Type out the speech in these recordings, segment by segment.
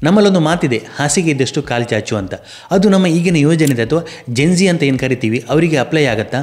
ನಮ್ಮಲ್ಲೊಂದು ಮಾತಿದೆ, ಹಾಸಿಗೆ ಇದ್ದಷ್ಟು ಕಾಲು ಚಾಚು ಅಂತ. ಅದು ನಮ್ಮ ಈಗಿನ ಯುವಜನತೆ ಅಥವಾ ಜೆನ್ಜಿ ಅಂತ ಏನು ಕರಿತೀವಿ ಅವರಿಗೆ ಅಪ್ಲೈ ಆಗುತ್ತಾ?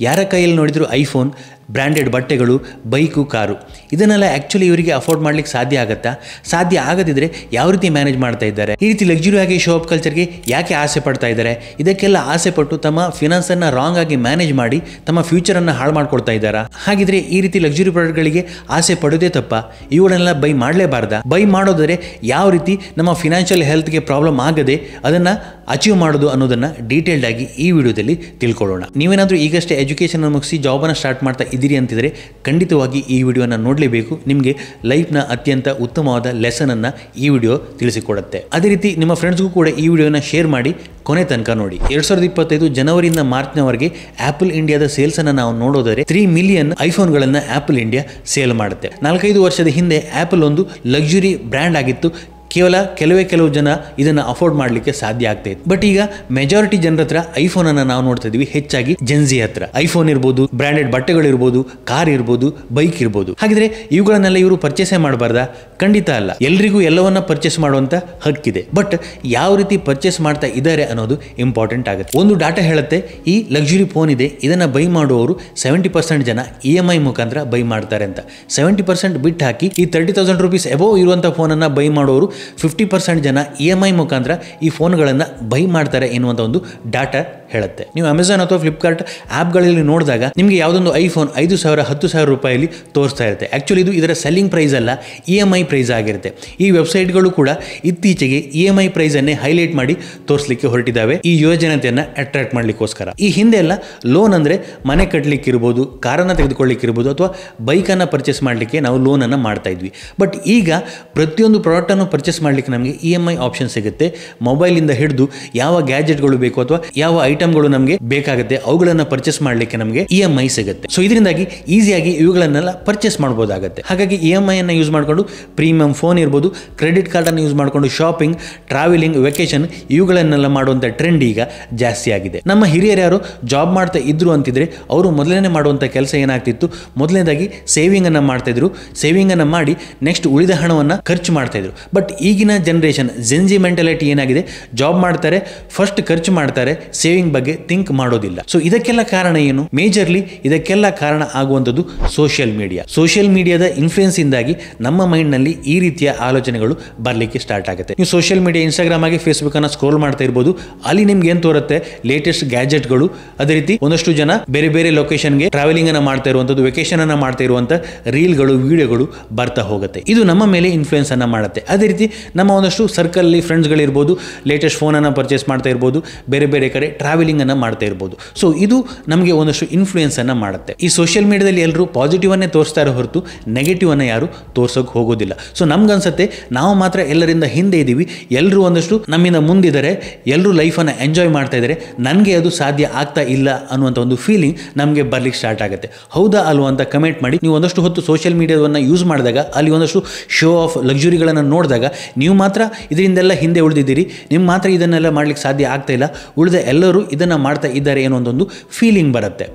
ಯಾರ ಕೈಯಲ್ಲಿ ನೋಡಿದ್ರು ಐಫೋನ್, ಬ್ರ್ಯಾಂಡೆಡ್ ಬಟ್ಟೆಗಳು, ಬೈಕು, ಕಾರು, ಇದನ್ನೆಲ್ಲ ಆ್ಯಕ್ಚುಲಿ ಇವರಿಗೆ ಅಫೋರ್ಡ್ ಮಾಡ್ಲಿಕ್ಕೆ ಸಾಧ್ಯ ಆಗುತ್ತಾ? ಸಾಧ್ಯ ಆಗದಿದ್ದರೆ ಯಾವ ರೀತಿ ಮ್ಯಾನೇಜ್ ಮಾಡ್ತಾ ಇದ್ದಾರೆ? ಈ ರೀತಿ ಲಕ್ಸುರಿ ಆಗಿ ಶೋ ಅಪ್ ಕಲ್ಚರ್ಗೆ ಯಾಕೆ ಆಸೆ ಪಡ್ತಾ ಇದ್ದಾರೆ? ಇದಕ್ಕೆಲ್ಲ ಆಸೆ ಪಟ್ಟು ತಮ್ಮ ಫಿನಾನ್ಸನ್ನು ರಾಂಗ್ ಆಗಿ ಮ್ಯಾನೇಜ್ ಮಾಡಿ ತಮ್ಮ ಫ್ಯೂಚರನ್ನು ಹಾಳು ಮಾಡ್ಕೊಳ್ತಾ ಇದ್ದಾರಾ? ಹಾಗಿದ್ರೆ ಈ ರೀತಿ ಲಕ್ಸುರಿ ಪ್ರಾಡಕ್ಟ್ಗಳಿಗೆ ಆಸೆ ಪಡೋದೇ ತಪ್ಪ? ಇವುಗಳನ್ನೆಲ್ಲ ಬೈ ಮಾಡಲೇಬಾರ್ದಾ? ಬೈ ಮಾಡೋದರೆ ಯಾವ ರೀತಿ ನಮ್ಮ ಫಿನಾನ್ಷಿಯಲ್ ಹೆಲ್ತ್ಗೆ ಪ್ರಾಬ್ಲಮ್ ಆಗದೆ ಅದನ್ನು ಅಚೀವ್ ಮಾಡೋದು ಅನ್ನೋದನ್ನು ಡೀಟೇಲ್ಡ್ ಆಗಿ ಈ ವಿಡಿಯೋದಲ್ಲಿ ತಿಳ್ಕೊಳ್ಳೋಣ. ನೀವೇನಾದರೂ ಈಗಷ್ಟೇ ಎಜುಕೇಷನ್ ಮುಗಿಸಿ ಜಾಬನ್ನು ಸ್ಟಾರ್ಟ್ ಮಾಡ್ತಾ ಇದ್ದೀರಿ ಅಂತಿದ್ರೆ ಖಂಡಿತವಾಗಿ ಈ ವಿಡಿಯೋನ ನೋಡಲೇಬೇಕು. ನಿಮಗೆ ಲೈಫ್ನ ಅತ್ಯಂತ ಉತ್ತಮವಾದ ಲೆಸನನ್ನು ಈ ವಿಡಿಯೋ ತಿಳಿಸಿಕೊಡುತ್ತೆ. ಅದೇ ರೀತಿ ನಿಮ್ಮ ಫ್ರೆಂಡ್ಸ್ಗೂ ಕೂಡ ಈ ವಿಡಿಯೋನ ಶೇರ್ ಮಾಡಿ ಕೊನೆ ತನಕ ನೋಡಿ. 2025 ಜನವರಿಯಿಂದ ಮಾರ್ಚ್ನವರೆಗೆ ಆಪಲ್ ಇಂಡಿಯಾದ ಸೇಲ್ಸ್ ಅನ್ನು ನಾವು ನೋಡೋದರೆ 3 ಮಿಲಿಯನ್ ಐಫೋನ್ಗಳನ್ನು ಆಪಲ್ ಇಂಡಿಯಾ ಸೇಲ್ ಮಾಡುತ್ತೆ. 4-5 ವರ್ಷದ ಹಿಂದೆ ಆಪಲ್ ಒಂದು ಲಕ್ಸುರಿ ಬ್ರ್ಯಾಂಡ್ ಆಗಿತ್ತು. ಕೇವಲ ಕೆಲವು ಜನ ಇದನ್ನು ಅಫೋರ್ಡ್ ಮಾಡಲಿಕ್ಕೆ ಸಾಧ್ಯ ಆಗ್ತಾ ಇತ್ತು. ಬಟ್ ಈಗ ಮೆಜಾರಿಟಿ ಜನರ ಹತ್ರ ಐಫೋನ್ ಅನ್ನು ನಾವು ನೋಡ್ತಾ ಇದೀವಿ, ಹೆಚ್ಚಾಗಿ ಜೆನ್ಜಿ ಹತ್ರ. ಐಫೋನ್ ಇರ್ಬೋದು, ಬ್ರ್ಯಾಂಡೆಡ್ ಬಟ್ಟೆಗಳಿರ್ಬೋದು, ಕಾರ್ ಇರ್ಬೋದು, ಬೈಕ್ ಇರ್ಬೋದು. ಹಾಗಿದ್ರೆ ಇವುಗಳನ್ನೆಲ್ಲ ಇವರು ಪರ್ಚೇಸೇ ಮಾಡಬಾರ್ದಾ? ಖಂಡಿತ ಅಲ್ಲ. ಎಲ್ರಿಗೂ ಎಲ್ಲವನ್ನ ಪರ್ಚೇಸ್ ಮಾಡುವಂತ ಹಕ್ಕಿದೆ. ಬಟ್ ಯಾವ ರೀತಿ ಪರ್ಚೇಸ್ ಮಾಡ್ತಾ ಇದ್ದಾರೆ ಅನ್ನೋದು ಇಂಪಾರ್ಟೆಂಟ್ ಆಗುತ್ತೆ. ಒಂದು ಡಾಟಾ ಹೇಳುತ್ತೆ, ಈ ಲಕ್ಸುರಿ ಫೋನ್ ಇದೆ, ಇದನ್ನ ಬೈ ಮಾಡುವವರು 70% ಜನ EMI ಮುಖಾಂತರ ಬೈ ಮಾಡ್ತಾರೆ ಅಂತ. 70% ಬಿಟ್ಟು ಹಾಕಿ ಈ 30,000 ರೂಪೀಸ್ ಎಬೋ ಇರುವಂತ ಫೋನ್ ಅನ್ನ ಬೈ ಮಾಡೋರು 50% ಜನ EMI ಮುಖಾಂತರ ಈ ಫೋನ್ಗಳನ್ನು ಬೈ ಮಾಡ್ತಾರೆ ಎನ್ನುವಂಥ ಒಂದು ಡಾಟಾ ಹೇಳುತ್ತೆ. ನೀವು ಅಮೆಝಾನ್ ಅಥವಾ ಫ್ಲಿಪ್ಕಾರ್ಟ್ ಆ್ಯಪ್ಗಳಲ್ಲಿ ನೋಡಿದಾಗ ನಿಮಗೆ ಯಾವುದೊಂದು ಐಫೋನ್ 5,000 10,000 ರೂಪಾಯಲ್ಲಿ ತೋರಿಸ್ತಾ ಇರುತ್ತೆ. ಆ್ಯಕ್ಚುಲಿ ಇದು ಇದರ ಸೆಲ್ಲಿಂಗ್ ಪ್ರೈಸ್ ಅಲ್ಲ, EMI ಪ್ರೈಸ್ ಆಗಿರುತ್ತೆ. ಈ ವೆಬ್ಸೈಟ್ಗಳು ಕೂಡ ಇತ್ತೀಚೆಗೆ EMI ಪ್ರೈಸನ್ನೇ ಹೈಲೈಟ್ ಮಾಡಿ ತೋರಿಸಲಿಕ್ಕೆ ಹೊರಟಿದ್ದಾವೆ, ಈ ಯೋಜನೆಯನ್ನು ಅಟ್ರಾಕ್ಟ್ ಮಾಡಲಿಕ್ಕೋಸ್ಕರ. ಈ ಹಿಂದೆ ಎಲ್ಲ ಲೋನ್ ಅಂದರೆ ಮನೆ ಕಟ್ಟಲಿಕ್ಕೆ ಇರ್ಬೋದು, ಕಾರನ್ನು ತೆಗೆದುಕೊಳ್ಳಿಕ್ಕೆ ಇರ್ಬೋದು, ಅಥವಾ ಬೈಕನ್ನು ಪರ್ಚೇಸ್ ಮಾಡಲಿಕ್ಕೆ ನಾವು ಲೋನನ್ನು ಮಾಡ್ತಾ ಇದ್ವಿ. ಬಟ್ ಈಗ ಪ್ರತಿಯೊಂದು ಪ್ರಾಡಕ್ಟನ್ನು ಪರ್ಚೇಸ್ ಮಾಡಲಿಕ್ಕೆ ನಮಗೆ EMI ಆಪ್ಷನ್ ಸಿಗುತ್ತೆ. ಮೊಬೈಲಿಂದ ಹಿಡಿದು ಯಾವ ಗ್ಯಾಜೆಟ್ಗಳು ಬೇಕು ಅಥವಾ ಯಾವ ಐಟಮ್ಗಳು ನಮಗೆ ಬೇಕಾಗುತ್ತೆ ಅವುಗಳನ್ನು ಪರ್ಚೇಸ್ ಮಾಡಲಿಕ್ಕೆ ನಮಗೆ EMI ಸಿಗುತ್ತೆ. ಸೊ ಇದರಿಂದಾಗಿ ಈಸಿಯಾಗಿ ಇವುಗಳನ್ನೆಲ್ಲ ಪರ್ಚೇಸ್ ಮಾಡಬಹುದಾಗುತ್ತೆ. ಹಾಗಾಗಿ EMI ಅನ್ನು ಯೂಸ್ ಮಾಡಿಕೊಂಡು ಪ್ರೀಮಿಯಂ ಫೋನ್ ಇರ್ಬೋದು, ಕ್ರೆಡಿಟ್ ಕಾರ್ಡ್ ಅನ್ನು ಯೂಸ್ ಮಾಡಿಕೊಂಡು ಶಾಪಿಂಗ್, ಟ್ರಾವೆಲಿಂಗ್, ವೆಕೇಶನ್ ಇವುಗಳನ್ನೆಲ್ಲ ಮಾಡುವಂಥ ಟ್ರೆಂಡ್ ಈಗ ಜಾಸ್ತಿ ಆಗಿದೆ. ನಮ್ಮ ಹಿರಿಯರು ಯಾರು ಜಾಬ್ ಮಾಡ್ತಾ ಇದ್ರು ಅಂತಿದ್ರೆ ಅವರು ಮೊದಲನೇ ಮಾಡುವಂಥ ಕೆಲಸ ಏನಾಗ್ತಿತ್ತು, ಮೊದಲನೇದಾಗಿ ಸೇವಿಂಗ್ ಅನ್ನು ಮಾಡ್ತಾ ಇದ್ರು. ಸೇವಿಂಗ್ ಅನ್ನು ಮಾಡಿ ನೆಕ್ಸ್ಟ್ ಉಳಿದ ಹಣವನ್ನು ಖರ್ಚು ಮಾಡ್ತಾ ಇದ್ರು. ಬಟ್ ಈಗಿನ ಜನರೇಷನ್ ಜೆನ್ಜಿ ಮೆಂಟಾಲಿಟಿ ಏನಾಗಿದೆ, ಜಾಬ್ ಮಾಡ್ತಾರೆ, ಫಸ್ಟ್ ಖರ್ಚು ಮಾಡ್ತಾರೆ, ಸೇವಿಂಗ್ ಬಗ್ಗೆ ಥಿಂಕ್ ಮಾಡೋದಿಲ್ಲ. ಸೊ ಇದಕ್ಕೆಲ್ಲ ಕಾರಣ ಏನು? ಮೇಜರ್ಲಿ ಇದಕ್ಕೆಲ್ಲ ಕಾರಣ ಆಗುವಂಥದ್ದು ಸೋಷಿಯಲ್ ಮೀಡಿಯಾದ ಇನ್ಫ್ಲೂಯೆನ್ಸ್ ಇಂದಾಗಿ ನಮ್ಮ ಮೈಂಡ್ ನಲ್ಲಿ ಈ ರೀತಿಯ ಆಲೋಚನೆಗಳು ಬರಲಿಕ್ಕೆ ಸ್ಟಾರ್ಟ್ ಆಗುತ್ತೆ. ನೀವು ಸೋಷಿಯಲ್ ಮೀಡಿಯಾ, ಇನ್ಸ್ಟಾಗ್ರಾಮ್ ಆಗಿ ಫೇಸ್ಬುಕ್ ಅನ್ನ ಸ್ಕ್ರೋಲ್ ಮಾಡ್ತಾ ಇರ್ಬೋದು. ಅಲ್ಲಿ ನಿಮ್ಗೆ ಏನ್ ತೋರುತ್ತೆ, ಲೇಟೆಸ್ಟ್ ಗ್ಯಾಜೆಟ್ಗಳು, ಅದೇ ರೀತಿ ಒಂದಷ್ಟು ಜನ ಬೇರೆ ಬೇರೆ ಲೊಕೇಶನ್ಗೆ ಟ್ರಾವೆಲಿಂಗ್ ಅನ್ನ ಮಾಡ್ತಾ ಇರುವಂತದ್ದು, ವೆಕೇಶನ್ ಅನ್ನ ಮಾಡ್ತಾ ಇರುವಂತ ರೀಲ್ಗಳು, ವಿಡಿಯೋಗಳು ಬರ್ತಾ ಹೋಗುತ್ತೆ. ಇದು ನಮ್ಮ ಮೇಲೆ ಇನ್ಫ್ಲೂಯೆನ್ಸ್ ಅನ್ನ ಮಾಡುತ್ತೆ. ಅದೇ ರೀತಿ ನಮ್ಮ ಒಂದಷ್ಟು ಸರ್ಕಲ್ ಫ್ರೆಂಡ್ಸ್ಗಳಿರ್ಬೋದು, ಲೇಟೆಸ್ಟ್ ಫೋನ್ ಅನ್ನ ಪರ್ಚೇಸ್ ಮಾಡ್ತಾ ಇರ್ಬೋದು, ಬೇರೆ ಬೇರೆ ಕಡೆ ಟ್ರಾವೆಲಿಂಗ್ ಅನ್ನ ಮಾಡ್ತಾ ಇರ್ಬೋದು. ಸೊ ಇದು ನಮಗೆ ಒಂದಷ್ಟು ಇನ್ಫ್ಲೂಯೆನ್ಸ್ ಅನ್ನ ಮಾಡುತ್ತೆ. ಈ ಸೋಷಿಯಲ್ ಮೀಡಿಯಾದಲ್ಲಿ ಎಲ್ಲರೂ ಪಾಸಿಟಿವ್ ಅನ್ನೇ ತೋರಿಸ್ತಾ ಇರೋ ಹೊರತು ನೆಗೆಟಿವ್ ಅನ್ನ ಯಾರು ತೋರ್ಸೋಕೆ ಹೋಗೋದಿಲ್ಲ. ಸೊ ನಮ್ಗನ್ಸುತ್ತೆ ನಾವು ಮಾತ್ರ ಎಲ್ಲರಿಂದ ಹಿಂದೆ ಇದ್ದೀವಿ, ಎಲ್ಲರೂ ಒಂದಷ್ಟು ನಮ್ಮಿಂದ ಮುಂದಿದ್ದಾರೆ, ಎಲ್ಲರೂ ಲೈಫನ್ನು ಎಂಜಾಯ್ ಮಾಡ್ತಾ ಇದ್ದಾರೆ, ನನಗೆ ಅದು ಸಾಧ್ಯ ಆಗ್ತಾ ಇಲ್ಲ ಅನ್ನುವಂಥ ಒಂದು ಫೀಲಿಂಗ್ ನಮಗೆ ಬರ್ಲಿಕ್ಕೆ ಸ್ಟಾರ್ಟ್ ಆಗುತ್ತೆ. ಹೌದಾ ಅಲ್ವಾ ಅಂತ ಕಮೆಂಟ್ ಮಾಡಿ. ನೀವು ಒಂದಷ್ಟು ಹೊತ್ತು ಸೋಷಿಯಲ್ ಮೀಡಿಯಾವನ್ನು ಯೂಸ್ ಮಾಡಿದಾಗ, ಅಲ್ಲಿ ಒಂದಷ್ಟು ಶೋ ಆಫ್ ಲಕ್ಸುರಿಗಳನ್ನು ನೋಡಿದಾಗ ನೀವು ಮಾತ್ರ ಇದರಿಂದೆಲ್ಲ ಹಿಂದೆ ಉಳಿದಿದ್ದೀರಿ, ನಿಮ್ಮ ಮಾತ್ರ ಇದನ್ನೆಲ್ಲ ಮಾಡ್ಲಿಕ್ಕೆ ಸಾಧ್ಯ ಆಗ್ತಾ ಇಲ್ಲ, ಉಳಿದ ಎಲ್ಲರೂ ಇದನ್ನು ಮಾಡ್ತಾ ಇದ್ದಾರೆ ಅನ್ನೋ ಒಂದು ಫೀಲಿಂಗ್ ಬರುತ್ತೆ.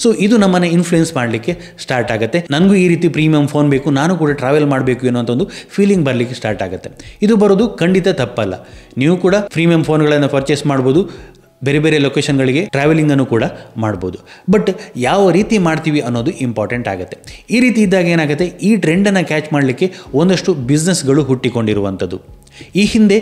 ಸೊ ಇದು ನಮ್ಮನ್ನು ಇನ್ಫ್ಲೂಯೆನ್ಸ್ ಮಾಡಲಿಕ್ಕೆ ಸ್ಟಾರ್ಟ್ ಆಗುತ್ತೆ. ನನಗೂ ಈ ರೀತಿ ಪ್ರೀಮಿಯಂ ಫೋನ್ ಬೇಕು, ನಾನು ಕೂಡ ಟ್ರಾವೆಲ್ ಮಾಡಬೇಕು ಅನ್ನೋಂಥ ಒಂದು ಫೀಲಿಂಗ್ ಬರಲಿಕ್ಕೆ ಸ್ಟಾರ್ಟ್ ಆಗುತ್ತೆ. ಇದು ಬರೋದು ಖಂಡಿತ ತಪ್ಪಲ್ಲ. ನೀವು ಕೂಡ ಪ್ರೀಮಿಯಂ ಫೋನ್ಗಳನ್ನು ಪರ್ಚೇಸ್ ಮಾಡ್ಬೋದು, ಬೇರೆ ಬೇರೆ ಲೊಕೇಶನ್ಗಳಿಗೆ ಟ್ರಾವೆಲಿಂಗನ್ನು ಕೂಡ ಮಾಡ್ಬೋದು. ಬಟ್ ಯಾವ ರೀತಿ ಮಾಡ್ತೀವಿ ಅನ್ನೋದು ಇಂಪಾರ್ಟೆಂಟ್ ಆಗುತ್ತೆ. ಈ ರೀತಿ ಇದ್ದಾಗ ಏನಾಗುತ್ತೆ, ಈ ಟ್ರೆಂಡನ್ನು ಕ್ಯಾಚ್ ಮಾಡಲಿಕ್ಕೆ ಒಂದಷ್ಟು ಬಿಸ್ನೆಸ್ಗಳು ಹುಟ್ಟಿಕೊಂಡಿರುವಂಥದ್ದು. ಈ ಹಿಂದೆ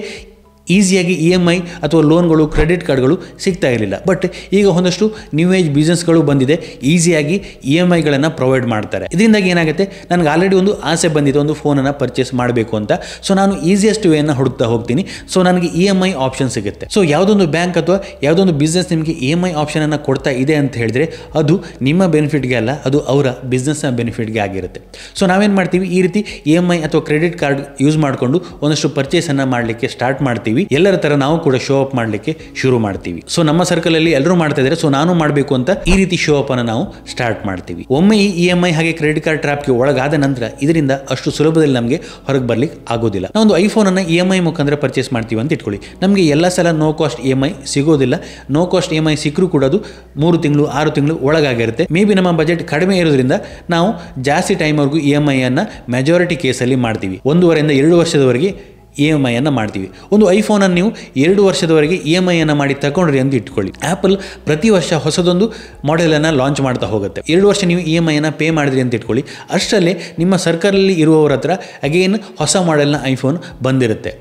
ಈಸಿಯಾಗಿ EMI ಅಥವಾ ಲೋನ್ಗಳು, ಕ್ರೆಡಿಟ್ ಕಾರ್ಡ್ಗಳು ಸಿಗ್ತಾ ಇರಲಿಲ್ಲ. ಬಟ್ ಈಗ ಒಂದಷ್ಟು ನ್ಯೂ ಏಜ್ ಬಿಸ್ನೆಸ್ಗಳು ಬಂದಿದೆ, ಈಸಿಯಾಗಿ EMIಗಳನ್ನು ಪ್ರೊವೈಡ್ ಮಾಡ್ತಾರೆ. ಇದರಿಂದಾಗಿ ಏನಾಗುತ್ತೆ, ನನಗೆ ಆಲ್ರೆಡಿ ಒಂದು ಆಸೆ ಬಂದಿದೆ, ಒಂದು ಫೋನನ್ನು ಪರ್ಚೇಸ್ ಮಾಡಬೇಕು ಅಂತ. ಸೊ ನಾನು ಈಸಿಯೆಸ್ಟ್ ವೇಯನ್ನು ಹುಡುಕ್ತಾ ಹೋಗ್ತೀನಿ. ಸೊ ನನಗೆ EMI ಆಪ್ಷನ್ ಸಿಗುತ್ತೆ. ಸೊ ಯಾವುದೊಂದು ಬ್ಯಾಂಕ್ ಅಥವಾ ಯಾವುದೊಂದು ಬಿಸ್ನೆಸ್ ನಿಮಗೆ EMI ಆಪ್ಷನನ್ನು ಕೊಡ್ತಾ ಇದೆ ಅಂತ ಹೇಳಿದ್ರೆ ಅದು ನಿಮ್ಮ ಬೆನಿಫಿಟ್ಗೆ ಅಲ್ಲ, ಅದು ಅವರ ಬಿಸ್ನೆಸ್ನ ಬೆನಿಫಿಟ್ಗೆ ಆಗಿರುತ್ತೆ. ಸೊ ನಾವೇನು ಮಾಡ್ತೀವಿ, ಈ ರೀತಿ EMI ಅಥವಾ ಕ್ರೆಡಿಟ್ ಕಾರ್ಡ್ ಯೂಸ್ ಮಾಡಿಕೊಂಡು ಒಂದಷ್ಟು ಪರ್ಚೇಸನ್ನು ಮಾಡಲಿಕ್ಕೆ ಸ್ಟಾರ್ಟ್ ಮಾಡ್ತೀವಿ. ಎಲ್ಲರ ತರ ನಾವು ಕೂಡ ಶೋ ಅಪ್ ಮಾಡಲಿಕ್ಕೆ ಶುರು ಮಾಡ್ತೀವಿ. ಸೊ ನಮ್ಮ ಸರ್ಕಲ್ ಅಲ್ಲಿ ಎಲ್ಲರೂ ಮಾಡ್ತಾ ಇದ್ದಾರೆ, ಸೊ ನಾನು ಮಾಡಬೇಕು ಅಂತ ಈ ರೀತಿ ಶೋ ಅಪ್ ಅನ್ನು ನಾವು ಸ್ಟಾರ್ಟ್ ಮಾಡ್ತೀವಿ. ಒಮ್ಮೆ ಈ EMI ಹಾಗೆ ಕ್ರೆಡಿಟ್ ಕಾರ್ಡ್ ಟ್ರಾಪ್ಗೆ ಒಳಗಾದ ನಂತರ ಇದರಿಂದ ಅಷ್ಟು ಸುಲಭದಲ್ಲಿ ನಮಗೆ ಹೊರಗೆ ಬರ್ಲಿಕ್ಕೆ ಆಗೋದಿಲ್ಲ. ನಾವೊಂದು ಐಫೋನ್ ಅನ್ನ EMI ಮುಖಾಂತರ ಪರ್ಚೇಸ್ ಮಾಡ್ತೀವಿ ಅಂತ ಇಟ್ಕೊಳ್ಳಿ. ನಮಗೆ ಎಲ್ಲ ಸಲ ನೋ ಕಾಸ್ಟ್ EMI ಸಿಗೋದಿಲ್ಲ. ನೋ ಕಾಸ್ಟ್ EMI ಸಿಕ್ಕರೂ ಕೂಡ ಅದು 3 ತಿಂಗಳು 6 ತಿಂಗಳು ಒಳಗಾಗಿರುತ್ತೆ. ಮೇ ಬಿ ನಮ್ಮ ಬಜೆಟ್ ಕಡಿಮೆ ಇರೋದ್ರಿಂದ ನಾವು ಜಾಸ್ತಿ ಟೈಮ್ವರೆಗೂ EMI ಅನ್ನ ಮೆಜಾರಿಟಿ ಕೇಸಲ್ಲಿ ಮಾಡ್ತೀವಿ. 1.5 ಇಂದ 2 ವರ್ಷದವರೆಗೆ EMI ಅನ್ನು ಮಾಡ್ತೀವಿ. ಒಂದು ಐಫೋನನ್ನು ನೀವು 2 ವರ್ಷದವರೆಗೆ EMI ಅನ್ನು ಮಾಡಿ ತಗೊಂಡ್ರಿ ಅಂತ ಇಟ್ಕೊಳ್ಳಿ. ಆ್ಯಪಲ್ ಪ್ರತಿ ವರ್ಷ ಹೊಸದೊಂದು ಮಾಡೆಲನ್ನು ಲಾಂಚ್ ಮಾಡ್ತಾ ಹೋಗುತ್ತೆ. 2 ವರ್ಷ ನೀವು EMI ಅನ್ನು ಪೇ ಮಾಡಿದ್ರಿ ಅಂತ ಇಟ್ಕೊಳ್ಳಿ. ಅಷ್ಟರಲ್ಲೇ ನಿಮ್ಮ ಸರ್ಕಲಲ್ಲಿ ಇರುವವರ ಹತ್ರ ಅಗೇನ್ ಹೊಸ ಮಾಡೆಲ್ನ ಐಫೋನ್ ಬಂದಿರುತ್ತೆ.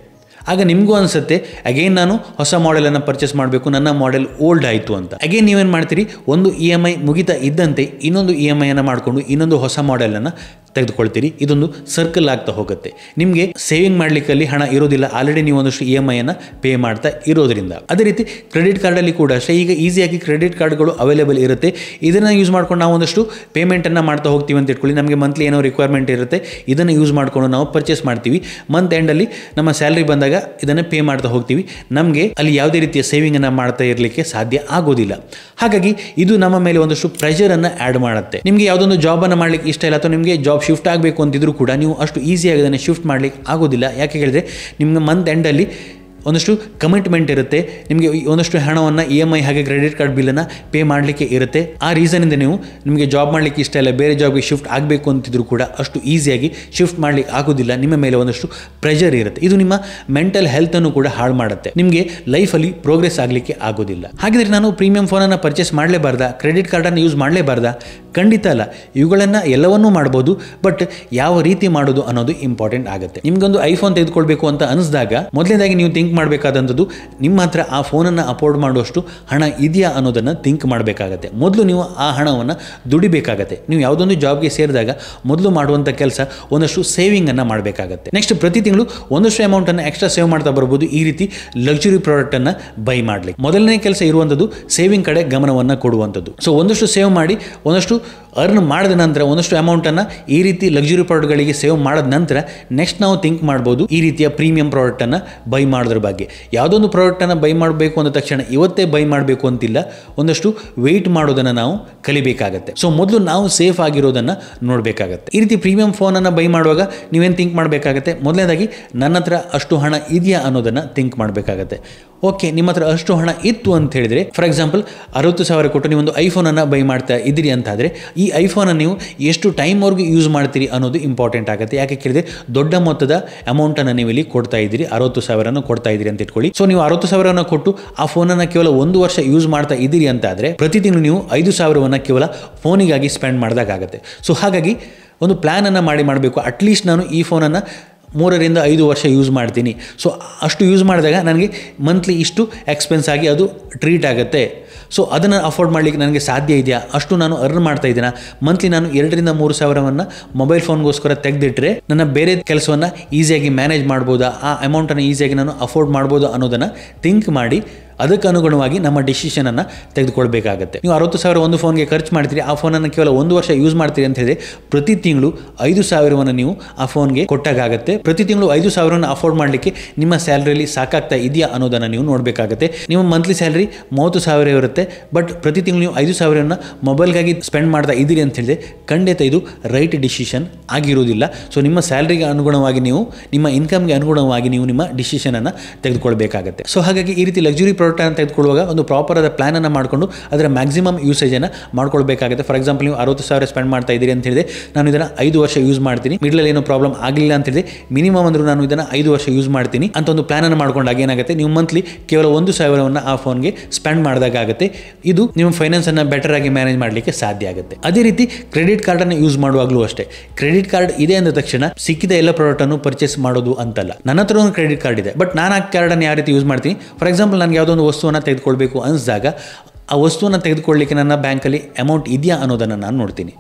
ಆಗ ನಿಮಗೂ ಅನಿಸುತ್ತೆ ಅಗೇನ್ ನಾನು ಹೊಸ ಮಾಡೆಲನ್ನು ಪರ್ಚೇಸ್ ಮಾಡಬೇಕು, ನನ್ನ ಮಾಡೆಲ್ ಓಲ್ಡ್ ಆಯಿತು ಅಂತ. ಅಗೇನ್ ನೀವೇನು ಮಾಡ್ತೀರಿ, ಒಂದು EMI ಮುಗಿತಾ ಇದ್ದಂತೆ ಇನ್ನೊಂದು EMI ಅನ್ನು ಮಾಡಿಕೊಂಡು ಇನ್ನೊಂದು ಹೊಸ ಮಾಡೆಲನ್ನು ತೆಗೆದುಕೊಳ್ತೀರಿ. ಇದೊಂದು ಸರ್ಕಲ್ ಆಗ್ತಾ ಹೋಗುತ್ತೆ. ನಿಮಗೆ ಸೇವಿಂಗ್ ಮಾಡಲಿಕ್ಕಲ್ಲಿ ಹಣ ಇರೋದಿಲ್ಲ, ಆಲ್ರೆಡಿ ನೀವು ಒಂದಷ್ಟು EMI ಅನ್ನು ಪೇ ಮಾಡ್ತಾ ಇರೋದ್ರಿಂದ. ಅದೇ ರೀತಿ ಕ್ರೆಡಿಟ್ ಕಾರ್ಡಲ್ಲಿ ಕೂಡ ಅಷ್ಟೇ. ಈಗ ಈಸಿಯಾಗಿ ಕ್ರೆಡಿಟ್ ಕಾರ್ಡ್ಗಳು ಅವೈಲೇಬಲ್ ಇರುತ್ತೆ. ಇದನ್ನು ಯೂಸ್ ಮಾಡ್ಕೊಂಡು ನಾವು ಒಂದಷ್ಟು ಪೇಮೆಂಟನ್ನು ಮಾಡ್ತಾ ಹೋಗ್ತೀವಿ ಅಂತ ಇಟ್ಕೊಳ್ಳಿ. ನಮಗೆ ಮಂತ್ಲಿ ಏನೋ ರಿಕ್ವೈರ್ಮೆಂಟ್ ಇರುತ್ತೆ, ಇದನ್ನು ಯೂಸ್ ಮಾಡಿಕೊಂಡು ನಾವು ಪರ್ಚೇಸ್ ಮಾಡ್ತೀವಿ. ಮಂತ್ ಎಂಡಲ್ಲಿ ನಮ್ಮ ಸ್ಯಾಲ್ರಿ ಬಂದಾಗ ಇದನ್ನು ಪೇ ಮಾಡ್ತಾ ಹೋಗ್ತೀವಿ. ನಮಗೆ ಅಲ್ಲಿ ಯಾವುದೇ ರೀತಿಯ ಸೇವಿಂಗನ್ನು ಮಾಡ್ತಾ ಇರಲಿಕ್ಕೆ ಸಾಧ್ಯ ಆಗೋದಿಲ್ಲ. ಹಾಗಾಗಿ ಇದು ನಮ್ಮ ಮೇಲೆ ಒಂದಷ್ಟು ಪ್ರೆಷರನ್ನು ಆ್ಯಡ್ ಮಾಡುತ್ತೆ. ನಿಮಗೆ ಯಾವುದೊಂದು ಜಾಬನ್ನು ಮಾಡಲಿಕ್ಕೆ ಇಷ್ಟ ಇಲ್ಲ ಅಥವಾ ನಿಮಗೆ ಜಾಬ್ ಶಿಫ್ಟ್ ಆಗಬೇಕು ಅಂತಿದ್ರು ಕೂಡ ನೀವು ಅಷ್ಟು ಈಸಿಯಾಗಿ ಅದನ್ನು ಶಿಫ್ಟ್ ಮಾಡಲಿಕ್ಕೆ ಆಗೋದಿಲ್ಲ. ಯಾಕೆ ಹೇಳಿದ್ರೆ ನಿಮ್ಮ ಮಂತ್ ಎಂಡಲ್ಲಿ ಒಂದಷ್ಟು ಕಮಿಟ್ಮೆಂಟ್ ಇರುತ್ತೆ, ನಿಮಗೆ ಒಂದಷ್ಟು ಹಣವನ್ನು EMI ಹಾಗೆ ಕ್ರೆಡಿಟ್ ಕಾರ್ಡ್ ಬಿಲ್ಲನ್ನು ಪೇ ಮಾಡಲಿಕ್ಕೆ ಇರುತ್ತೆ. ಆ ರೀಸನಿಂದ ನೀವು ನಿಮಗೆ ಜಾಬ್ ಮಾಡಲಿಕ್ಕೆ ಇಷ್ಟ ಇಲ್ಲ, ಬೇರೆ ಜಾಬ್ಗೆ ಶಿಫ್ಟ್ ಆಗಬೇಕು ಅಂತಿದ್ರು ಕೂಡ ಅಷ್ಟು ಈಸಿಯಾಗಿ ಶಿಫ್ಟ್ ಮಾಡಲಿಕ್ಕೆ ಆಗೋದಿಲ್ಲ. ನಿಮ್ಮ ಮೇಲೆ ಒಂದಷ್ಟು ಪ್ರೆಷರ್ ಇರುತ್ತೆ. ಇದು ನಿಮ್ಮ ಮೆಂಟಲ್ ಹೆಲ್ತನ್ನು ಕೂಡ ಹಾಳು ಮಾಡುತ್ತೆ. ನಿಮಗೆ ಲೈಫಲ್ಲಿ ಪ್ರೋಗ್ರೆಸ್ ಆಗಲಿಕ್ಕೆ ಆಗೋದಿಲ್ಲ. ಹಾಗಿದ್ರೆ ನಾನು ಪ್ರೀಮಿಯಂ ಫೋನನ್ನು ಪರ್ಚೇಸ್ ಮಾಡಲೇಬಾರ್ದಾ, ಕ್ರೆಡಿಟ್ ಕಾರ್ಡನ್ನು ಯೂಸ್ ಮಾಡಲೇಬಾರ್ದಾ? ಖಂಡಿತ ಅಲ್ಲ. ಇವುಗಳನ್ನು ಎಲ್ಲವನ್ನೂ ಮಾಡ್ಬೋದು, ಬಟ್ ಯಾವ ರೀತಿ ಮಾಡೋದು ಅನ್ನೋದು ಇಂಪಾರ್ಟೆಂಟ್ ಆಗುತ್ತೆ. ನಿಮಗೊಂದು ಐಫೋನ್ ತೆಗೆದುಕೊಳ್ಬೇಕು ಅಂತ ಅನಿಸಿದಾಗ ಮೊದಲನೇದಾಗಿ ನೀವು ಥಿಂಕ್ ಮಾಡಬೇಕಾದಂಥದ್ದು, ನಿಮ್ಮ ಹತ್ರ ಆ ಫೋನನ್ನು ಅಫೋರ್ಡ್ ಮಾಡುವಷ್ಟು ಹಣ ಇದೆಯಾ ಅನ್ನೋದನ್ನು ಥಿಂಕ್ ಮಾಡಬೇಕಾಗತ್ತೆ. ಮೊದಲು ನೀವು ಆ ಹಣವನ್ನು ದುಡಿಬೇಕಾಗತ್ತೆ. ನೀವು ಯಾವುದೊಂದು ಜಾಬ್ಗೆ ಸೇರಿದಾಗ ಮೊದಲು ಮಾಡುವಂಥ ಕೆಲಸ ಒಂದಷ್ಟು ಸೇವಿಂಗನ್ನು ಮಾಡಬೇಕಾಗತ್ತೆ. ನೆಕ್ಸ್ಟ್ ಪ್ರತಿ ತಿಂಗಳು ಒಂದಷ್ಟು ಅಮೌಂಟನ್ನು ಎಕ್ಸ್ಟ್ರಾ ಸೇವ್ ಮಾಡ್ತಾ ಬರ್ಬೋದು ಈ ರೀತಿ ಲಕ್ಸುರಿ ಪ್ರಾಡಕ್ಟನ್ನು ಬೈ ಮಾಡಲಿಕ್ಕೆ. ಮೊದಲನೇ ಕೆಲಸ ಇರುವಂಥದ್ದು ಸೇವಿಂಗ್ ಕಡೆ ಗಮನವನ್ನು ಕೊಡುವಂಥದ್ದು. ಸೊ ಒಂದಷ್ಟು ಸೇವ್ ಮಾಡಿ ಒಂದಷ್ಟು ಅರ್ನ್ ಮಾಡಿದ ನಂತರ ಒಂದಷ್ಟು ಅಮೌಂಟನ್ನು ಈ ರೀತಿ ಲಕ್ಸುರಿ ಪ್ರಾಡಕ್ಟ್ಗಳಿಗೆ ಸೇವ್ ಮಾಡಿದ ನಂತರ ನೆಕ್ಸ್ಟ್ ನಾವು ಥಿಂಕ್ ಮಾಡ್ಬೋದು ಈ ರೀತಿಯ ಪ್ರೀಮಿಯಂ ಪ್ರಾಡಕ್ಟನ್ನು ಬೈ ಮಾಡೋದ್ರ ಬಗ್ಗೆ. ಯಾವುದೊಂದು ಪ್ರಾಡಕ್ಟನ್ನು ಬೈ ಮಾಡಬೇಕು ಅಂದ ತಕ್ಷಣ ಇವತ್ತೇ ಬೈ ಮಾಡಬೇಕು ಅಂತಿಲ್ಲ, ಒಂದಷ್ಟು ವೆಯ್ಟ್ ಮಾಡೋದನ್ನು ನಾವು ಕಲಿಬೇಕಾಗತ್ತೆ. ಸೊ ಮೊದಲು ನಾವು ಸೇಫ್ ಆಗಿರೋದನ್ನು ನೋಡಬೇಕಾಗತ್ತೆ. ಈ ರೀತಿ ಪ್ರೀಮಿಯಂ ಫೋನನ್ನು ಬೈ ಮಾಡುವಾಗ ನೀವೇನು ಥಿಂಕ್ ಮಾಡಬೇಕಾಗತ್ತೆ, ಮೊದಲನೇದಾಗಿ ನನ್ನ ಹತ್ರ ಅಷ್ಟು ಹಣ ಇದೆಯಾ ಅನ್ನೋದನ್ನು ಥಿಂಕ್ ಮಾಡಬೇಕಾಗತ್ತೆ. ಓಕೆ, ನಿಮ್ಮ ಹತ್ರ ಅಷ್ಟು ಹಣ ಇತ್ತು ಅಂತ ಹೇಳಿದರೆ, ಫಾರ್ ಎಕ್ಸಾಂಪಲ್ 60,000 ಕೊಟ್ಟು ನೀವೊಂದು ಐಫೋನನ್ನು ಬೈ ಮಾಡ್ತಾ ಇದ್ದೀರಿ ಅಂತಾದರೆ ಈ ಐಫೋನನ್ನು ನೀವು ಎಷ್ಟು ಟೈಮ್ವರೆಗೂ ಯೂಸ್ ಮಾಡ್ತೀರಿ ಅನ್ನೋದು ಇಂಪಾರ್ಟೆಂಟ್ ಆಗುತ್ತೆ. ಯಾಕೆ ಕೇಳಿದರೆ ದೊಡ್ಡ ಮೊತ್ತದ ಅಮೌಂಟನ್ನು ನೀವು ಇಲ್ಲಿ ಕೊಡ್ತಾ ಇದ್ದೀರಿ, 60,000 ಕೊಡ್ತಾ ಇದ್ದೀರಿ ಅಂತ ಇಟ್ಕೊಳ್ಳಿ. ಸೊ ನೀವು 60,000 ಕೊಟ್ಟು ಆ ಫೋನನ್ನು ಕೇವಲ 1 ವರ್ಷ ಯೂಸ್ ಮಾಡ್ತಾ ಇದ್ದೀರಿ ಅಂತಾದರೆ ಪ್ರತಿ ತಿಂಗಳು ನೀವು 5,000 ಕೇವಲ ಫೋನಿಗಾಗಿ ಸ್ಪೆಂಡ್ ಮಾಡಿದಾಗುತ್ತೆ. ಸೊ ಹಾಗಾಗಿ ಒಂದು ಪ್ಲ್ಯಾನನ್ನು ಮಾಡಬೇಕು. ಅಟ್ಲೀಸ್ಟ್ ನಾನು ಈ ಫೋನನ್ನು 3 ರಿಂದ 5 ವರ್ಷ ಯೂಸ್ ಮಾಡ್ತೀನಿ. ಸೊ ಅಷ್ಟು ಯೂಸ್ ಮಾಡಿದಾಗ ನನಗೆ ಮಂತ್ಲಿ ಇಷ್ಟು ಎಕ್ಸ್ಪೆನ್ಸ್ ಆಗಿ ಅದು ಟ್ರೀಟ್ ಆಗುತ್ತೆ. ಸೊ ಅದನ್ನು ಅಫೋರ್ಡ್ ಮಾಡಲಿಕ್ಕೆ ನನಗೆ ಸಾಧ್ಯ ಇದೆಯಾ, ಅಷ್ಟು ನಾನು ಅರ್ನ್ ಮಾಡ್ತಾ ಇದ್ದೀನ, ಮಂತ್ಲಿ ನಾನು 2 ರಿಂದ 3 ಸಾವಿರವನ್ನು ಮೊಬೈಲ್ ಫೋನ್ಗೋಸ್ಕರ ತೆಗೆದಿಟ್ಟರೆ ನನ್ನ ಬೇರೆ ಕೆಲಸವನ್ನು ಈಸಿಯಾಗಿ ಮ್ಯಾನೇಜ್ ಮಾಡ್ಬೋದಾ, ಆ ಅಮೌಂಟನ್ನು ಈಸಿಯಾಗಿ ನಾನು ಅಫೋರ್ಡ್ ಮಾಡ್ಬೋದು ಅನ್ನೋದನ್ನು ಥಿಂಕ್ ಮಾಡಿ ಅದಕ್ಕೆ ಅನುಗುಣವಾಗಿ ನಮ್ಮ ಡಿಸಿಷನನ್ನು ತೆಗೆದುಕೊಳ್ಬೇಕಾಗತ್ತೆ. ನೀವು 60,000 ಒಂದು ಫೋನ್ಗೆ ಖರ್ಚು ಮಾಡ್ತೀರಿ, ಆ ಫೋನನ್ನು ಕೇವಲ 1 ವರ್ಷ ಯೂಸ್ ಮಾಡ್ತೀರಿ ಅಂತ ಹೇಳಿದ್ರೆ ಪ್ರತಿ ತಿಂಗಳು 5,000 ನೀವು ಆ ಫೋನ್ಗೆ ಕೊಟ್ಟಾಗುತ್ತೆ. ಪ್ರತಿ ತಿಂಗಳು 5,000 ಅಫೋರ್ಡ್ ಮಾಡಲಿಕ್ಕೆ ನಿಮ್ಮ ಸ್ಯಾಲರಿಯಲ್ಲಿ ಸಾಕಾಗ್ತಾ ಇದೆಯಾ ಅನ್ನೋದನ್ನು ನೀವು ನೋಡಬೇಕಾಗುತ್ತೆ. ನಿಮ್ಮ ಮಂತ್ಲಿ ಸ್ಯಾಲರಿ 30,000 ಇರುತ್ತೆ, ಬಟ್ ಪ್ರತಿ ತಿಂಗಳು ನೀವು 5,000 ಮೊಬೈಲ್ಗಾಗಿ ಸ್ಪೆಂಡ್ ಮಾಡ್ತಾ ಇದ್ದೀರಿ ಅಂತ ಹೇಳಿದ್ರೆ ಖಂಡಿತ ಇದು ರೈಟ್ ಡಿಸಿಷನ್ ಆಗಿರೋದಿಲ್ಲ. ಸೊ ನಿಮ್ಮ ಸ್ಯಾಲರಿಗೆ ಅನುಗುಣವಾಗಿ ನೀವು ನಿಮ್ಮ ಇನ್ಕಮ್ಗೆ ಅನುಗುಣವಾಗಿ ನೀವು ನಿಮ್ಮ ಡಿಸಿಷನನ್ನು ತೆಗೆದುಕೊಳ್ಬೇಕಾಗತ್ತೆ. ಸೊ ಹಾಗಾಗಿ ಈ ರೀತಿ ಲಕ್ಸುರಿ ಪ್ರಾಡಕ್ಟನ್ನು ತೆಗೆದುಕೊಳ್ಳುವಾಗ ಒಂದು ಪ್ರಾಪರ್ ಆದ ಪ್ಲಾನನ್ನು ಮಾಡಿಕೊಂಡು ಅದರ ಮ್ಯಾಕ್ಸಿಮಮ್ ಯೂಸೇಜನ್ನು ಮಾಡ್ಕೊಳ್ಬೇಕಾಗುತ್ತೆ. ಫಾರ್ ಎಕ್ಸಾಂಪಲ್ ನೀವು 60,000 ಸ್ಪೆಂಡ್ ಮಾಡ್ತಾ ಇದ್ದೀರಿ ಅಂತ ಹೇಳಿದ್ರೆ ನಾನು ಇದನ್ನು 5 ವರ್ಷ ಯೂಸ್ ಮಾಡ್ತೀನಿ, ಮಿಡ್ಲಲ್ಲಿ ಏನೋ ಪ್ರಾಬ್ಲಮ್ ಆಗಲಿಲ್ಲ ಅಂತ ಹೇಳಿದ್ರೆ ಮಿನಿಮಮ್ ಅಂದರೂ ನಾನು ಇದನ್ನು 5 ವರ್ಷ ಯೂಸ್ ಮಾಡ್ತೀನಿ ಅಂತ ಒಂದು ಪ್ಲಾನನ್ನು ಮಾಡ್ಕೊಂಡಾಗ ಏನಾಗುತ್ತೆ, ನೀವು ಮಂತ್ಲಿ ಕೇವಲ 1,000 ಆ ಫೋನ್ಗೆ ಸ್ಪೆಂಡ್ ಮಾಡಿದಾಗ ಆಗುತ್ತೆ. ಇದು ನಿಮ್ಮ ಫೈನಾನ್ಸನ್ನು ಬೆಟರ್ ಆಗಿ ಮ್ಯಾನೇಜ್ ಮಾಡಲಿಕ್ಕೆ ಸಾಧ್ಯ ಆಗುತ್ತೆ. ಅದೇ ರೀತಿ ಕ್ರೆಡಿಟ್ ಕಾರ್ಡನ್ನು ಯೂಸ್ ಮಾಡುವಾಗಲೂ ಅಷ್ಟೇ. ಕ್ರೆಡಿಟ್ ಕಾರ್ಡ್ ಇದೆ ಅಂದ ತಕ್ಷಣ ಸಿಕ್ಕಿದ ಎಲ್ಲ ಪ್ರಾಡಕ್ಟನ್ನು ಪರ್ಚೇಸ್ ಮಾಡೋದು ಅಂತಲ್ಲ. ನನ್ನ ಹತ್ರ ಒಂದು ಕ್ರೆಡಿಟ್ ಕಾರ್ಡ್ ಇದೆ, ಬಟ್ ನಾನು ಆ ಕಾರ್ಡನ್ನು ಯಾವ ರೀತಿ ಯೂಸ್ ಮಾಡ್ತೀನಿ, ಫಾರ್ ಎಕ್ಸಾಂಪಲ್ ನನಗೆ ಯಾವುದೋ ಒಂದು ವಸ್ತುವನ್ನು ತೆಗೆದುಕೊಳ್ಬೇಕು ಅನಿಸಿದಾಗ ಆ ವಸ್ತುವನ್ನು ತೆಗೆದುಕೊಳ್ಳಲಿಕ್ಕೆ ನನ್ನ ಬ್ಯಾಂಕಲ್ಲಿ ಅಮೌಂಟ್ ಇದೆಯಾ ಅನ್ನೋದನ್ನು ನಾನು ನೋಡ್ತೀನಿ.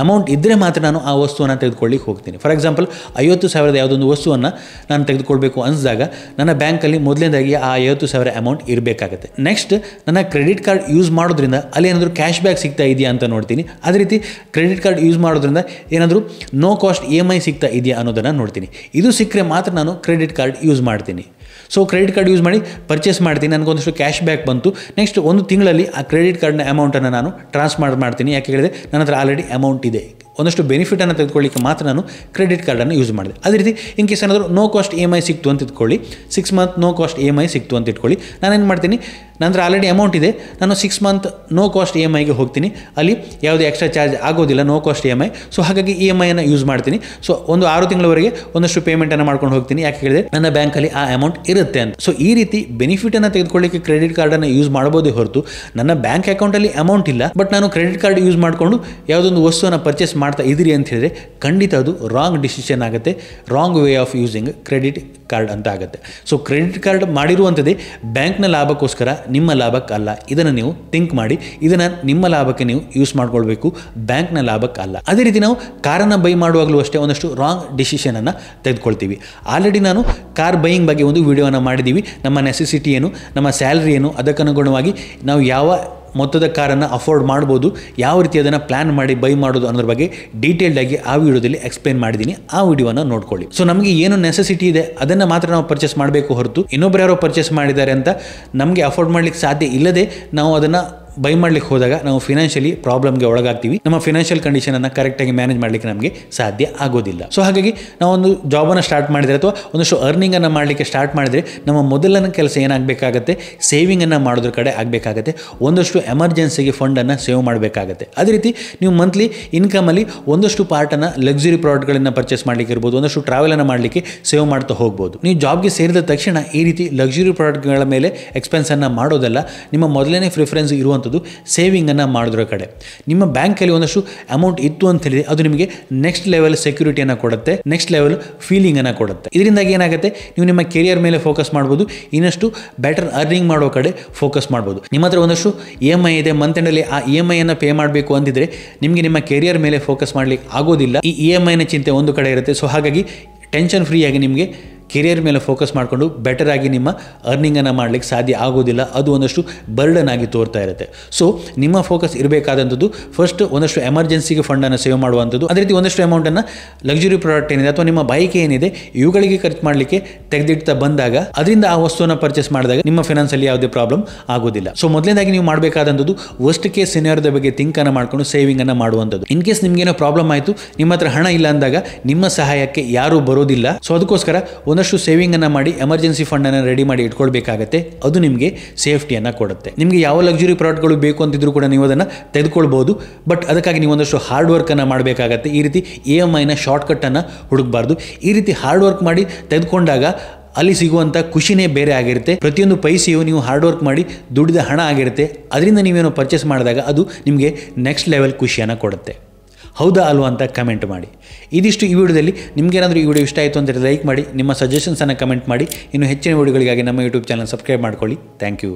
ಅಮೌಂಟ್ ಇದ್ದರೆ ಮಾತ್ರ ನಾನು ಆ ವಸ್ತುವನ್ನು ತೆಗೆದುಕೊಳ್ಳಿಕ್ಕೆ ಹೋಗ್ತೀನಿ. ಫಾರ್ ಎಕ್ಸಾಂಪಲ್ 50,000 ಯಾವುದೊಂದು ವಸ್ತುವನ್ನು ನಾನು ತೆಗೆದುಕೊಳ್ಬೇಕು ಅನಿಸಿದಾಗ ನನ್ನ ಬ್ಯಾಂಕಲ್ಲಿ ಮೊದಲನೇದಾಗಿ ಆ 50,000 ಅಮೌಂಟ್ ಇರಬೇಕಾಗುತ್ತೆ. ನೆಕ್ಸ್ಟ್ ನನ್ನ ಕ್ರೆಡಿಟ್ ಕಾರ್ಡ್ ಯೂಸ್ ಮಾಡೋದ್ರಿಂದ ಅಲ್ಲಿ ಏನಾದರೂ ಕ್ಯಾಶ್ ಬ್ಯಾಕ್ ಸಿಗ್ತಾ ಇದೆಯಾ ಅಂತ ನೋಡ್ತೀನಿ. ಅದೇ ರೀತಿ ಕ್ರೆಡಿಟ್ ಕಾರ್ಡ್ ಯೂಸ್ ಮಾಡೋದ್ರಿಂದ ಏನಾದರೂ ನೋ ಕಾಸ್ಟ್ EMI ಸಿಗ್ತಾ ಇದೆಯಾ ಅನ್ನೋದನ್ನು ನೋಡ್ತೀನಿ. ಇದು ಸಿಕ್ಕರೆ ಮಾತ್ರ ನಾನು ಕ್ರೆಡಿಟ್ ಕಾರ್ಡ್ ಯೂಸ್ ಮಾಡ್ತೀನಿ. ಸೊ ಕ್ರೆಡಿಟ್ ಕಾರ್ಡ್ ಯೂಸ್ ಮಾಡಿ ಪರ್ಚೇಸ್ ಮಾಡ್ತೀನಿ, ನನಗೊಂದಷ್ಟು ಕ್ಯಾಶ್ ಬ್ಯಾಕ್ ಬಂತು. ನೆಕ್ಸ್ಟ್ ಒಂದು ತಿಂಗಳಲ್ಲಿ ಆ ಕ್ರೆಡಿಟ್ ಕಾರ್ಡ್ನ ಅಮೌಂಟನ್ನು ನಾನು ಟ್ರಾನ್ಸ್ಫರ್ ಮಾಡ್ತೀನಿ. ಯಾಕೆ ಹೇಳಿದ್ರೆ ನನ್ನ ಹತ್ರ ಆಲ್ರೆಡಿ ಅಮೌಂಟ್ ಇದೆ. ಒಂದಷ್ಟು ಬೆನಿಫಿಟನ್ನು ತೆಗೆದುಕೊಳ್ಳಿಕ್ಕೆ ಮಾತ್ರ ನಾನು ಕ್ರೆಡಿಟ್ ಕಾರ್ಡನ್ನು ಯೂಸ್ ಮಾಡಿದೆ. ಅದೇ ರೀತಿ ಇನ್ ಕೇಸ್ ಏನಾದರೂ ನೋ ಕಾಸ್ಟ್ EMI ಸಿಕ್ತು ಅಂತ ಇಟ್ಕೊಳ್ಳಿ, 6 ಮಂತ್ ನೋ ಕಾಸ್ಟ್ EMI ಸಿಕ್ತು ಅಂತ ಇಟ್ಕೊಳ್ಳಿ, ನಾನೇನು ಮಾಡ್ತೀನಿ, ನಂತರ ಆಲ್ರೆಡಿ ಅಮೌಂಟ್ ಇದೆ, ನಾನು 6 ಮಂತ್ ನೋ ಕಾಸ್ಟ್ EMI ಗೆ ಹೋಗ್ತೀನಿ, ಅಲ್ಲಿ ಯಾವುದೇ ಎಕ್ಸ್ಟ್ರಾ ಚಾರ್ಜ್ ಆಗೋದಿಲ್ಲ, ನೋ ಕಾಸ್ಟ್ EMI. ಸೊ ಹಾಗಾಗಿ EMI ಅನ್ನು ಯೂಸ್ ಮಾಡ್ತೀನಿ. ಸೊ ಒಂದು 6 ತಿಂಗಳವರೆಗೆ ಒಂದಷ್ಟು ಪೇಮೆಂಟನ್ನು ಮಾಡ್ಕೊಂಡು ಹೋಗ್ತೀನಿ. ಯಾಕೆ ಹೇಳಿದ್ರೆ ನನ್ನ ಬ್ಯಾಂಕಲ್ಲಿ ಆ ಅಮೌಂಟ್ ಇರುತ್ತೆ ಅಂತ. ಸೊ ಈ ರೀತಿ ಬೆನಿಫಿಟನ್ನು ತೆಗೆದುಕೊಳ್ಳಿಕ್ಕೆ ಕ್ರೆಡಿಟ್ ಕಾರ್ಡನ್ನು ಯೂಸ್ ಮಾಡಬಹುದೇ ಹೊರತು ನನ್ನ ಬ್ಯಾಂಕ್ ಅಕೌಂಟಲ್ಲಿ ಅಮೌಂಟ್ ಇಲ್ಲ, ಬಟ್ ನಾನು ಕ್ರೆಡಿಟ್ ಕಾರ್ಡ್ ಯೂಸ್ ಮಾಡಿಕೊಂಡು ಯಾವುದೊಂದು ವಸ್ತುವನ್ನು ಪರ್ಚೇಸ್ ಮಾಡ್ತಾ ಇದ್ದೀರಿ ಅಂತ ಹೇಳಿದ್ರೆ ಖಂಡಿತ ಅದು ರಾಂಗ್ ಡಿಸಿಷನ್ ಆಗುತ್ತೆ, wrong way of using credit card ಅಂತ ಆಗುತ್ತೆ. ಸೊ ಕ್ರೆಡಿಟ್ ಕಾರ್ಡ್ ಮಾಡಿರುವಂಥದ್ದೇ ಬ್ಯಾಂಕ್ನ ಲಾಭಕ್ಕೋಸ್ಕರ, ನಿಮ್ಮ ಲಾಭಕ್ಕಲ್ಲ. ಇದನ್ನು ನೀವು ಥಿಂಕ್ ಮಾಡಿ. ಇದನ್ನು ನಿಮ್ಮ ಲಾಭಕ್ಕೆ ನೀವು ಯೂಸ್ ಮಾಡ್ಕೊಳ್ಬೇಕು, ಬ್ಯಾಂಕ್ನ ಲಾಭಕ್ಕಲ್ಲ. ಅದೇ ರೀತಿ ನಾವು ಕಾರನ್ನು ಬೈ ಮಾಡುವಾಗಲೂ ಅಷ್ಟೇ ಒಂದಷ್ಟು ರಾಂಗ್ ಡಿಸಿಷನನ್ನು ತೆಗೆದುಕೊಳ್ತೀವಿ. ಆಲ್ರೆಡಿ ನಾನು ಕಾರ್ ಬೈಯಿಂಗ್ ಬಗ್ಗೆ ಒಂದು ವಿಡಿಯೋನ ಮಾಡಿದ್ದೀವಿ. ನಮ್ಮ ನೆಸೆಸಿಟಿ ಏನು, ನಮ್ಮ ಸ್ಯಾಲ್ರಿ ಏನು, ಅದಕ್ಕನುಗುಣವಾಗಿ ನಾವು ಯಾವ ಮೊತ್ತದ ಕಾರನ್ನು ಅಫೋರ್ಡ್ ಮಾಡ್ಬೋದು, ಯಾವ ರೀತಿ ಅದನ್ನು ಪ್ಲ್ಯಾನ್ ಮಾಡಿ ಬೈ ಮಾಡೋದು ಅನ್ನೋದ್ರ ಬಗ್ಗೆ ಡೀಟೇಲ್ಡ್ ಆಗಿ ಆ ವಿಡಿಯೋದಲ್ಲಿ ಎಕ್ಸ್ಪ್ಲೇನ್ ಮಾಡಿದ್ದೀನಿ. ಆ ವಿಡಿಯೋನ ನೋಡ್ಕೊಳ್ಳಿ. ಸೊ ನಮಗೆ ಏನು ನೆಸೆಸಿಟಿ ಇದೆ ಅದನ್ನು ಮಾತ್ರ ನಾವು ಪರ್ಚೇಸ್ ಮಾಡಬೇಕು ಹೊರತು ಇನ್ನೊಬ್ಬರು ಯಾರೋ ಪರ್ಚೇಸ್ ಮಾಡಿದ್ದಾರೆ ಅಂತ ನಮಗೆ ಅಫೋರ್ಡ್ ಮಾಡಲಿಕ್ಕೆ ಸಾಧ್ಯ ಇಲ್ಲದೆ ನಾವು ಅದನ್ನು ಬೈ ಮಾಡ್ಲಿಕ್ಕೆ ಹೋದಾಗ ನಾವು ಫಿನಾನ್ಷಿಯಲಿ ಪ್ರಾಬ್ಲಮ್ಗೆ ಒಳಗಾಗ್ತೀವಿ. ನಮ್ಮ ಫಿನಾನ್ಷಿಯಲ್ ಕಂಡೀಷನನ್ನು ಕರೆಕ್ಟಾಗಿ ಮ್ಯಾನೇಜ್ ಮಾಡಲಿಕ್ಕೆ ನಮಗೆ ಸಾಧ್ಯ ಆಗೋದಿಲ್ಲ. ಸೊ ಹಾಗಾಗಿ ನಾವು ಒಂದು ಜಾಬನ್ನು ಸ್ಟಾರ್ಟ್ ಮಾಡಿದರೆ ಅಥವಾ ಒಂದಷ್ಟು ಅರ್ನಿಂಗನ್ನು ಮಾಡಲಿಕ್ಕೆ ಸ್ಟಾರ್ಟ್ ಮಾಡಿದರೆ ನಮ್ಮ ಮೊದಲನೇ ಕೆಲಸ ಏನಾಗಬೇಕಾಗತ್ತೆ, ಸೇವಿಂಗನ್ನು ಮಾಡೋದ್ರ ಕಡೆ ಆಗಬೇಕಾಗತ್ತೆ. ಒಂದಷ್ಟು ಎಮರ್ಜೆನ್ಸಿಗೆ ಫಂಡನ್ನು ಸೇವ್ ಮಾಡಬೇಕಾಗತ್ತೆ. ಅದೇ ರೀತಿ ನೀವು ಮಂತ್ಲಿ ಇನ್ಕಮಲ್ಲಿ ಒಂದಷ್ಟು ಪಾರ್ಟನ್ನು ಲಕ್ಸುರಿ ಪ್ರಾಡಕ್ಟ್ಗಳನ್ನು ಪರ್ಚೇಸ್ ಮಾಡಲಿಕ್ಕೆ ಇರ್ಬೋದು, ಒಂದಷ್ಟು ಟ್ರಾವೆಲನ್ನು ಮಾಡಲಿಕ್ಕೆ ಸೇವ್ ಮಾಡ್ತಾ ಹೋಗ್ಬೋದು. ನೀವು ಜಾಬ್ಗೆ ಸೇರಿದ ತಕ್ಷಣ ಈ ರೀತಿ ಲಕ್ಸುರಿ ಪ್ರಾಡಕ್ಟ್ಗಳ ಮೇಲೆ ಎಕ್ಸ್ಪೆನ್ಸನ್ನು ಮಾಡೋದಲ್ಲ. ನಿಮ್ಮ ಮೊದಲನೇ ಪ್ರಿಫರೆನ್ಸ್ ಇರುವಂಥ ಸೇವಿಂಗನ್ನು ಮಾಡೋದ್ರ ಕಡೆ. ನಿಮ್ಮ ಬ್ಯಾಂಕಲ್ಲಿ ಒಂದಷ್ಟು ಅಮೌಂಟ್ ಇತ್ತು ಅಂತ ಹೇಳಿದ್ರೆ ಅದು ನಿಮಗೆ ನೆಕ್ಸ್ಟ್ ಲೆವೆಲ್ ಸೆಕ್ಯೂರಿಟಿಯನ್ನು ಕೊಡುತ್ತೆ, ನೆಕ್ಸ್ಟ್ ಲೆವೆಲ್ ಫೀಲಿಂಗನ್ನು ಕೊಡುತ್ತೆ. ಇದರಿಂದಾಗಿ ಏನಾಗುತ್ತೆ, ನೀವು ನಿಮ್ಮ ಕೆರಿಯರ್ ಮೇಲೆ ಫೋಕಸ್ ಮಾಡ್ಬೋದು, ಇನ್ನಷ್ಟು ಬೆಟರ್ ಅರ್ನಿಂಗ್ ಮಾಡೋ ಕಡೆ ಫೋಕಸ್ ಮಾಡ್ಬೋದು. ನಿಮ್ಮ ಹತ್ರ ಒಂದಷ್ಟು EMI ಇದೆ, ಮಂತ್ ಎಂಡಲ್ಲಿ ಆ EMI ಅನ್ನು ಪೇ ಮಾಡಬೇಕು ಅಂತಿದ್ರೆ ನಿಮಗೆ ನಿಮ್ಮ ಕೆರಿಯರ್ ಮೇಲೆ ಫೋಕಸ್ ಮಾಡಲಿಕ್ಕೆ ಆಗೋದಿಲ್ಲ. ಈ EMI ನ ಚಿಂತೆ ಒಂದು ಕಡೆ ಇರುತ್ತೆ. ಸೊ ಹಾಗಾಗಿ ಟೆನ್ಷನ್ ಫ್ರೀ ಆಗಿ ನಿಮಗೆ ಕೆರಿಯರ್ ಮೇಲೆ ಫೋಕಸ್ ಮಾಡಿಕೊಂಡು ಬೆಟರ್ ಆಗಿ ನಿಮ್ಮ ಅರ್ನಿಂಗನ್ನು ಮಾಡಲಿಕ್ಕೆ ಸಾಧ್ಯ ಆಗೋದಿಲ್ಲ. ಅದು ಒಂದಷ್ಟು ಬರ್ಡನ್ ಆಗಿ ತೋರ್ತಾ ಇರುತ್ತೆ. ಸೊ ನಿಮ್ಮ ಫೋಕಸ್ ಇರಬೇಕಾದಂಥದ್ದು ಫಸ್ಟ್ ಒಂದಷ್ಟು ಎಮರ್ಜೆನ್ಸಿಗೆ ಫಂಡನ್ನು ಸೇವ್ ಮಾಡುವಂಥದ್ದು. ಅದೇ ರೀತಿ ಒಂದಷ್ಟು ಅಮೌಂಟನ್ನು ಲಕ್ಸುರಿ ಪ್ರಾಡಕ್ಟ್ ಏನಿದೆ ಅಥವಾ ನಿಮ್ಮ ಬೈಕ್ ಏನಿದೆ ಇವುಗಳಿಗೆ ಖರ್ಚು ಮಾಡಲಿಕ್ಕೆ ತೆಗೆದಿಡ್ತಾ ಬಂದಾಗ ಅದರಿಂದ ಆ ವಸ್ತುವನ್ನು ಪರ್ಚೇಸ್ ಮಾಡಿದಾಗ ನಿಮ್ಮ ಫಿನಾನ್ಸಲ್ಲಿ ಯಾವುದೇ ಪ್ರಾಬ್ಲಮ್ ಆಗೋದಿಲ್ಲ. ಸೊ ಮೊದಲನೇದಾಗಿ ನೀವು ಮಾಡಬೇಕಾದಂಥದ್ದು ವರ್ಸ್ಟ್ ಕೇಸ್ ಸಿನಾರಿಯೋದ ಬಗ್ಗೆ ಥಿಂಕನ್ನು ಮಾಡಿಕೊಂಡು ಸೇವಿಂಗನ್ನು ಮಾಡುವಂಥದ್ದು. ಇನ್ ಕೇಸ್ ನಿಮಗೇನೋ ಪ್ರಾಬ್ಲಮ್ ಆಯಿತು, ನಿಮ್ಮ ಹತ್ರ ಹಣ ಇಲ್ಲ ಅಂದಾಗ ನಿಮ್ಮ ಸಹಾಯಕ್ಕೆ ಯಾರೂ ಬರೋದಿಲ್ಲ. ಸೊ ಅದಕ್ಕೋಸ್ಕರ ಒಂದಷ್ಟು ಸೇವಿಂಗನ್ನು ಮಾಡಿ ಎಮರ್ಜೆನ್ಸಿ ಫಂಡನ್ನು ರೆಡಿ ಮಾಡಿ ಇಟ್ಕೊಳ್ಬೇಕಾಗತ್ತೆ. ಅದು ನಿಮಗೆ ಸೇಫ್ಟಿಯನ್ನು ಕೊಡುತ್ತೆ. ನಿಮಗೆ ಯಾವ ಲಕ್ಸುರಿ ಪ್ರಾಡಕ್ಟ್ಗಳು ಬೇಕು ಅಂತಿದ್ರು ಕೂಡ ನೀವು ಅದನ್ನು ತೆಗೆದುಕೊಳ್ಬೋದು, ಬಟ್ ಅದಕ್ಕಾಗಿ ನೀವು ಒಂದಷ್ಟು ಹಾರ್ಡ್ ವರ್ಕನ್ನು ಮಾಡಬೇಕಾಗತ್ತೆ. ಈ ರೀತಿ EMIನ ಶಾರ್ಟ್ಕಟ್ಟನ್ನು ಹುಡುಕಬಾರ್ದು. ಈ ರೀತಿ ಹಾರ್ಡ್ ವರ್ಕ್ ಮಾಡಿ ತೆಗೆದುಕೊಂಡಾಗ ಅಲ್ಲಿ ಸಿಗುವಂಥ ಖುಷಿನೇ ಬೇರೆ ಆಗಿರುತ್ತೆ. ಪ್ರತಿಯೊಂದು ಪೈಸೆಯು ನೀವು ಹಾರ್ಡ್ ವರ್ಕ್ ಮಾಡಿ ದುಡಿದ ಹಣ ಆಗಿರುತ್ತೆ. ಅದರಿಂದ ನೀವೇನೋ ಪರ್ಚೇಸ್ ಮಾಡಿದಾಗ ಅದು ನಿಮಗೆ ನೆಕ್ಸ್ಟ್ ಲೆವೆಲ್ ಖುಷಿಯನ್ನು ಕೊಡುತ್ತೆ. ಹೌದಾ ಅಲ್ವಾ ಅಂತ ಕಮೆಂಟ್ ಮಾಡಿ. ಇದಿಷ್ಟು ಈ ವಿಡಿಯೋದಲ್ಲಿ. ನಿಮಗೇನಾದರೂ ಈ ವಿಡಿಯೋ ಇಷ್ಟ ಆಯಿತು ಅಂದರೆ ಲೈಕ್ ಮಾಡಿ, ನಿಮ್ಮ ಸಜೆಷನ್ಸನ್ನು ಕಮೆಂಟ್ ಮಾಡಿ. ಇನ್ನು ಹೆಚ್ಚಿನ ವಿಡಿಯೋಗಳಿಗಾಗಿ ನಮ್ಮ ಯೂಟ್ಯೂಬ್ ಚಾನಲ್ ಸಬ್ಸ್ಕ್ರೈಬ್ ಮಾಡ್ಕೊಳ್ಳಿ. Thank you.